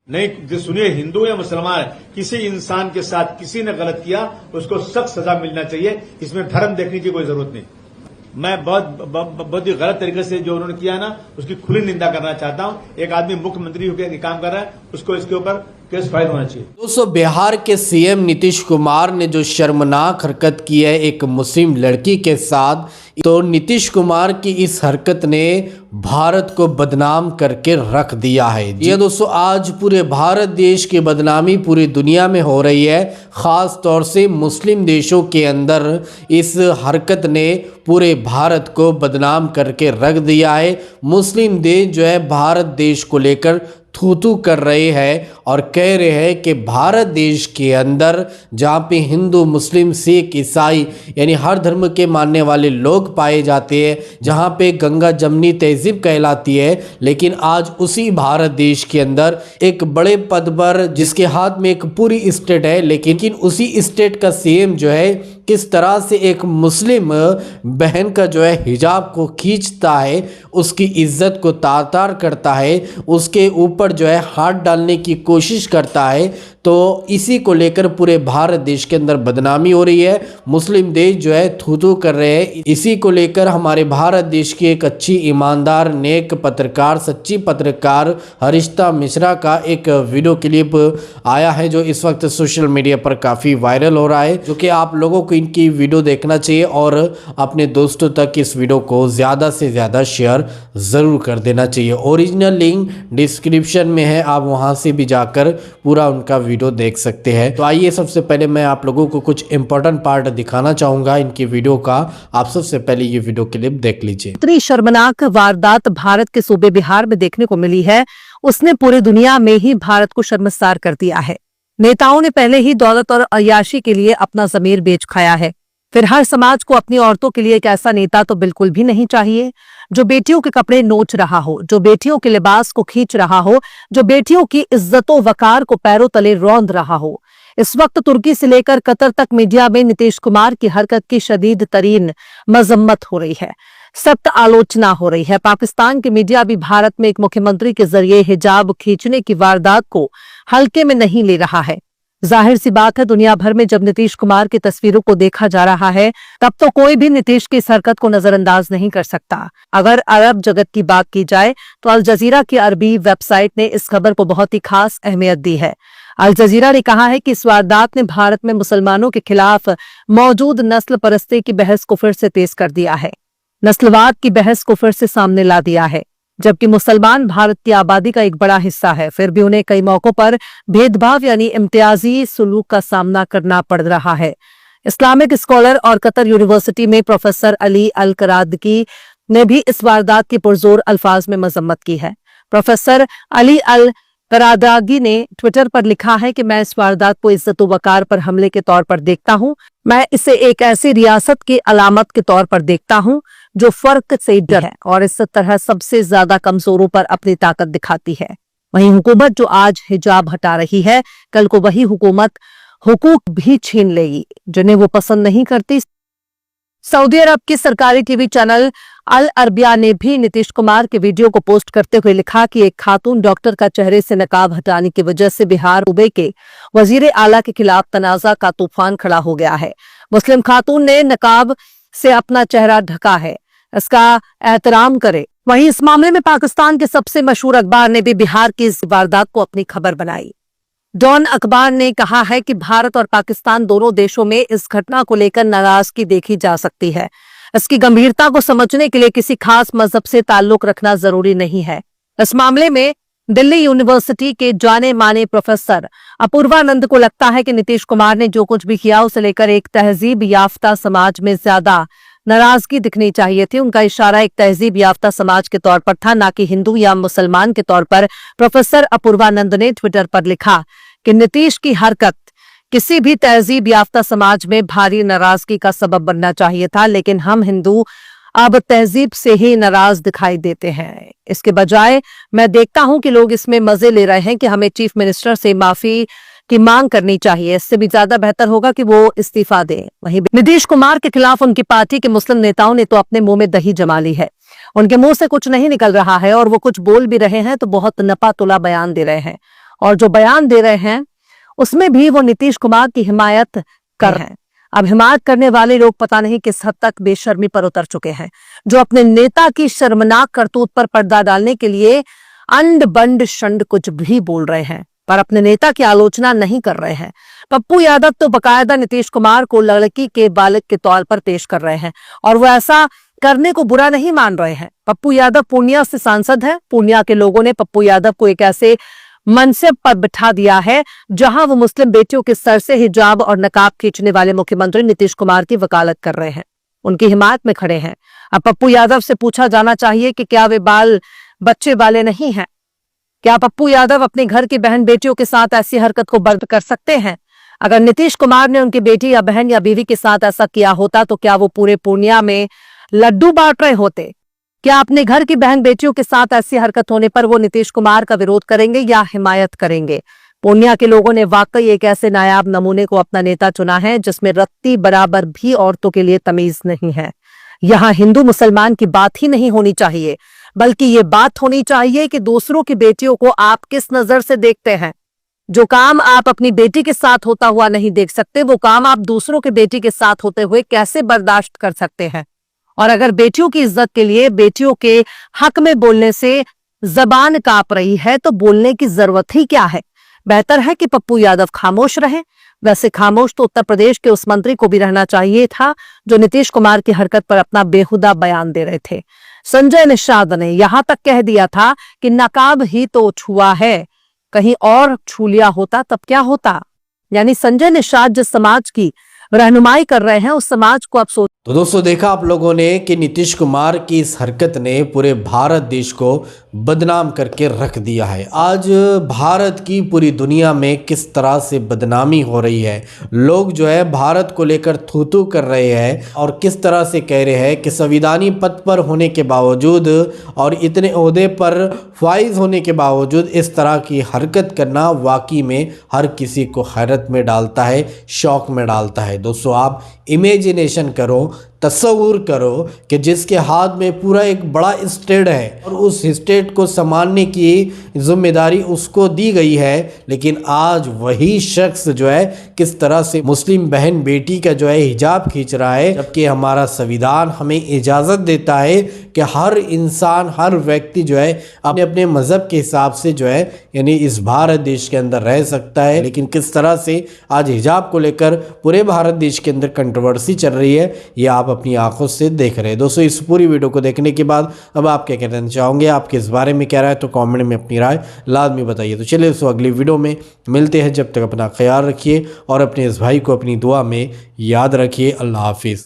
नहीं, जो सुनिए, हिंदू या मुसलमान किसी इंसान के साथ किसी ने गलत किया उसको सख्त सजा मिलना चाहिए। इसमें धर्म देखने की कोई जरूरत नहीं। मैं बहुत ही गलत तरीके से जो उन्होंने किया ना, उसकी खुली निंदा करना चाहता हूं। एक आदमी मुख्यमंत्री होकर काम कर रहा है, उसको इसके ऊपर केस फाइल होना चाहिए। दोस्तों, बिहार के सीएम नीतीश कुमार ने जो शर्मनाक हरकत की है एक मुस्लिम लड़की के साथ, तो नीतीश कुमार की इस हरकत ने भारत को बदनाम करके रख दिया है। ये दोस्तों, आज पूरे भारत देश की बदनामी पूरी दुनिया में हो रही है, ख़ास तौर से मुस्लिम देशों के अंदर इस हरकत ने पूरे भारत को बदनाम करके रख दिया है। मुस्लिम देश जो है भारत देश को लेकर थू कर रहे हैं और कह रहे हैं कि भारत देश के अंदर जहाँ पे हिंदू, मुस्लिम, सिख, ईसाई यानी हर धर्म के मानने वाले लोग पाए जाते हैं, जहाँ पे गंगा जमनी तहजीब कहलाती है, लेकिन आज उसी भारत देश के अंदर एक बड़े पद पर जिसके हाथ में एक पूरी स्टेट है, लेकिन उसी स्टेट का सीएम जो है किस तरह से एक मुस्लिम बहन का जो है हिजाब को खींचता है, उसकी इज्जत को तार-तार करता है, उसके ऊपर जो है हाथ डालने की कोशिश करता है। तो इसी को लेकर पूरे भारत देश के अंदर बदनामी हो रही है। मुस्लिम देश जो है थू कर रहे हैं। इसी को लेकर हमारे भारत देश की एक अच्छी, ईमानदार, नेक पत्रकार, सच्ची पत्रकार हरिश्ता मिश्रा का एक वीडियो क्लिप आया है जो इस वक्त सोशल मीडिया पर काफ़ी वायरल हो रहा है, जो कि आप लोगों को इनकी वीडियो देखना चाहिए और अपने दोस्तों तक इस वीडियो को ज़्यादा से ज़्यादा शेयर ज़रूर कर देना चाहिए। ओरिजिनल लिंक डिस्क्रिप्शन में है, आप वहाँ से भी जाकर पूरा उनका वीडियो देख सकते हैं। तो आइए, सबसे पहले मैं आप लोगों को कुछ इंपॉर्टेंट पार्ट दिखाना चाहूंगा इनकी वीडियो का। आप सबसे पहले ये वीडियो क्लिप देख लीजिए। इतनी शर्मनाक वारदात भारत के सूबे बिहार में देखने को मिली है, उसने पूरी दुनिया में ही भारत को शर्मसार कर दिया है। नेताओं ने पहले ही दौलत और अय्याशी के लिए अपना ज़मीर बेच खाया है, फिर हर समाज को अपनी औरतों के लिए एक ऐसा नेता तो बिल्कुल भी नहीं चाहिए जो बेटियों के कपड़े नोच रहा हो, जो बेटियों के लिबास को खींच रहा हो, जो बेटियों की इज्जतो वकार को पैरों तले रौंद रहा हो। इस वक्त तुर्की से लेकर कतर तक मीडिया में नीतीश कुमार की हरकत की शदीद तरीन मजम्मत हो रही है, सख्त आलोचना हो रही है। पाकिस्तान की मीडिया भी भारत में एक मुख्यमंत्री के जरिए हिजाब खींचने की वारदात को हल्के में नहीं ले रहा है। जाहिर सी बात है, दुनिया भर में जब नीतीश कुमार की तस्वीरों को देखा जा रहा है, तब तो कोई भी नीतीश की इस हरकत को नजरअंदाज नहीं कर सकता। अगर अरब जगत की बात की जाए तो अल जजीरा की अरबी वेबसाइट ने इस खबर को बहुत ही खास अहमियत दी है। अल जजीरा ने कहा है कि इस वारदात ने भारत में मुसलमानों के खिलाफ मौजूद नस्ल परस्ती की बहस को फिर से तेज कर दिया है, नस्लवाद की बहस को फिर से सामने ला दिया है। जबकि मुसलमान भारत की आबादी का एक बड़ा हिस्सा है, फिर भी उन्हें कई मौकों पर भेदभाव यानी इम्तियाजी सुलूक का सामना करना पड़ रहा है। इस्लामिक स्कॉलर और कतर यूनिवर्सिटी में प्रोफेसर अली अल करादकी ने भी इस वारदात की पुरजोर अल्फाज में मजम्मत की है। प्रोफेसर अली अल करादागी ने ट्विटर पर लिखा है कि मैं इस वारदात को इज्जत वकार पर हमले के तौर पर देखता हूं। मैं इसे एक ऐसी रियासत की अलामत के तौर पर देखता हूं जो फर्क से डर है और इस तरह सबसे ज्यादा कमजोरों पर अपनी ताकत दिखाती है। वहीं हुकूमत जो आज हिजाब हटा रही है, कल को वही हुकूमत हुकूक भी छीन लेगी जिन्हें वो पसंद नहीं करती। सऊदी अरब के सरकारी टीवी चैनल अल अरबिया ने भी नीतीश कुमार के वीडियो को पोस्ट करते हुए लिखा कि एक खातून डॉक्टर का चेहरे से नकाब हटाने की वजह से बिहार सूबे के वजीर आला के खिलाफ तनाजा का तूफान खड़ा हो गया है। मुस्लिम खातून ने नकाब से अपना चेहरा ढका है, इसका एहतराम करे। वहीं इस मामले में पाकिस्तान के सबसे मशहूर अखबार ने भी बिहार की इस वारदात को अपनी खबर बनाई। डॉन अखबार ने कहा है कि भारत और पाकिस्तान दोनों देशों में इस घटना को लेकर नाराजगी देखी जा सकती है। इसकी गंभीरता को समझने के लिए किसी खास मजहब से ताल्लुक रखना जरूरी नहीं है। इस मामले में दिल्ली यूनिवर्सिटी के जाने माने प्रोफेसर अपूर्वानंद को लगता है कि नीतीश कुमार ने जो कुछ भी किया उसे लेकर एक तहजीब याफ्ता समाज में ज्यादा नाराजगी दिखनी चाहिए थी। उनका इशारा एक तहजीब याफ्ता समाज के तौर पर था, ना कि हिंदू या मुसलमान के तौर पर। प्रोफेसर अपूर्वानंद ने ट्विटर पर लिखा कि नीतीश की हरकत किसी भी तहजीब याफ्ता समाज में भारी नाराजगी का सबब बनना चाहिए था, लेकिन हम हिंदू अब तहजीब से ही नाराज दिखाई देते हैं। इसके बजाय मैं देखता हूं कि लोग इसमें मजे ले रहे हैं कि हमें चीफ मिनिस्टर से माफी की मांग करनी चाहिए। इससे भी ज्यादा बेहतर होगा कि वो इस्तीफा दें। वहीं नीतीश कुमार के खिलाफ उनकी पार्टी के मुस्लिम नेताओं ने तो अपने मुंह में दही जमा ली है। उनके मुंह से कुछ नहीं निकल रहा है और वो कुछ बोल भी रहे हैं तो बहुत नपा तुला बयान दे रहे हैं। और जो बयान दे रहे हैं उसमें भी वो नीतीश कुमार की हिमायत कर रहे हैं। अब हिमायत करने वाले लोग पता नहीं किस हद तक बेशर्मी पर उतर चुके हैं, जो अपने नेता की शर्मनाक करतूत पर पर्दा डालने के लिए अंड बंड शंड कुछ भी बोल रहे हैं, पर अपने नेता की आलोचना नहीं कर रहे हैं। पप्पू यादव तो बकायदा नीतीश कुमार को लड़की के बालक के तौर पर पेश कर रहे हैं और वो ऐसा करने को बुरा नहीं मान रहे हैं। पप्पू यादव पूर्णिया से सांसद है। पूर्णिया के लोगों ने पप्पू यादव को एक ऐसे मनसब पर बिठा दिया है जहां वो मुस्लिम बेटियों के सर से हिजाब और नकाब खींचने वाले मुख्यमंत्री नीतीश कुमार की वकालत कर रहे हैं, उनकी हिमायत में खड़े हैं। अब पप्पू यादव से पूछा जाना चाहिए कि क्या वे बाल बच्चे वाले नहीं हैं? क्या पप्पू यादव अपने घर की बहन बेटियों के साथ ऐसी हरकत को बर्द कर सकते हैं? अगर नीतीश कुमार ने उनकी बेटी या बहन या बीवी के साथ ऐसा किया होता तो क्या वो पूरे पूर्णिया में लड्डू बांट रहे होते? क्या अपने घर की बहन बेटियों के साथ ऐसी हरकत होने पर वो नीतीश कुमार का विरोध करेंगे या हिमायत करेंगे? पूर्णिया के लोगों ने वाकई एक ऐसे नायाब नमूने को अपना नेता चुना है जिसमें रत्ती बराबर भी औरतों के लिए तमीज नहीं है। यहाँ हिंदू मुसलमान की बात ही नहीं होनी चाहिए, बल्कि ये बात होनी चाहिए कि दूसरों की बेटियों को आप किस नजर से देखते हैं। जो काम आप अपनी बेटी के साथ होता हुआ नहीं देख सकते, वो काम आप दूसरों के बेटी के साथ होते हुए कैसे बर्दाश्त कर सकते हैं? और अगर बेटियों की इज्जत के लिए बेटियों के हक में बोलने से जबान कांप रही है तो बोलने की जरूरत ही क्या है? बेहतर है कि पप्पू यादव खामोश रहे। वैसे खामोश तो उत्तर प्रदेश के उस मंत्री को भी रहना चाहिए था जो नीतीश कुमार की हरकत पर अपना बेहुदा बयान दे रहे थे। संजय निषाद ने यहां तक कह दिया था कि नकाब ही तो छुआ है, कहीं और छू लिया होता तब क्या होता? यानी संजय निषाद जिस समाज की रहनुमाई कर रहे हैं उस समाज को आप सोच। तो दोस्तों देखा आप लोगों ने कि नीतीश कुमार की इस हरकत ने पूरे भारत देश को बदनाम करके रख दिया है। आज भारत की पूरी दुनिया में किस तरह से बदनामी हो रही है, लोग जो है भारत को लेकर थू थू कर रहे हैं और किस तरह से कह रहे हैं कि संविधानिक पद पर होने के बावजूद और इतने ओहदे पर फाइज होने के बावजूद इस तरह की हरकत करना वाकई में हर किसी को हैरत में डालता है, शौक में डालता है। दोस्तों आप इमेजिनेशन करो, तस्वूर करो कि जिसके हाथ में पूरा एक बड़ा स्टेट है और उस स्टेट को संभालने की जिम्मेदारी उसको दी गई है, लेकिन आज वही शख्स जो है किस तरह से मुस्लिम बहन बेटी का जो है हिजाब खींच रहा है, जबकि हमारा संविधान हमें इजाज़त देता है कि हर इंसान, हर व्यक्ति जो है अपने अपने मज़हब के हिसाब से जो है यानी इस भारत देश के अंदर रह सकता है। लेकिन किस तरह से आज हिजाब को लेकर पूरे भारत देश के अंदर कंट्रोवर्सी चल रही है, ये आप अपनी आंखों से देख रहे हैं। दोस्तों इस पूरी वीडियो को देखने के बाद अब आप क्या कहना चाहोगे, आपके इस बारे में क्या राय, तो कमेंट में अपनी राय लाजमी बताइए। तो चलिए दोस्तों अगली वीडियो में मिलते हैं, जब तक अपना ख्याल रखिए और अपने इस भाई को अपनी दुआ में याद रखिए। अल्लाह हाफिज़।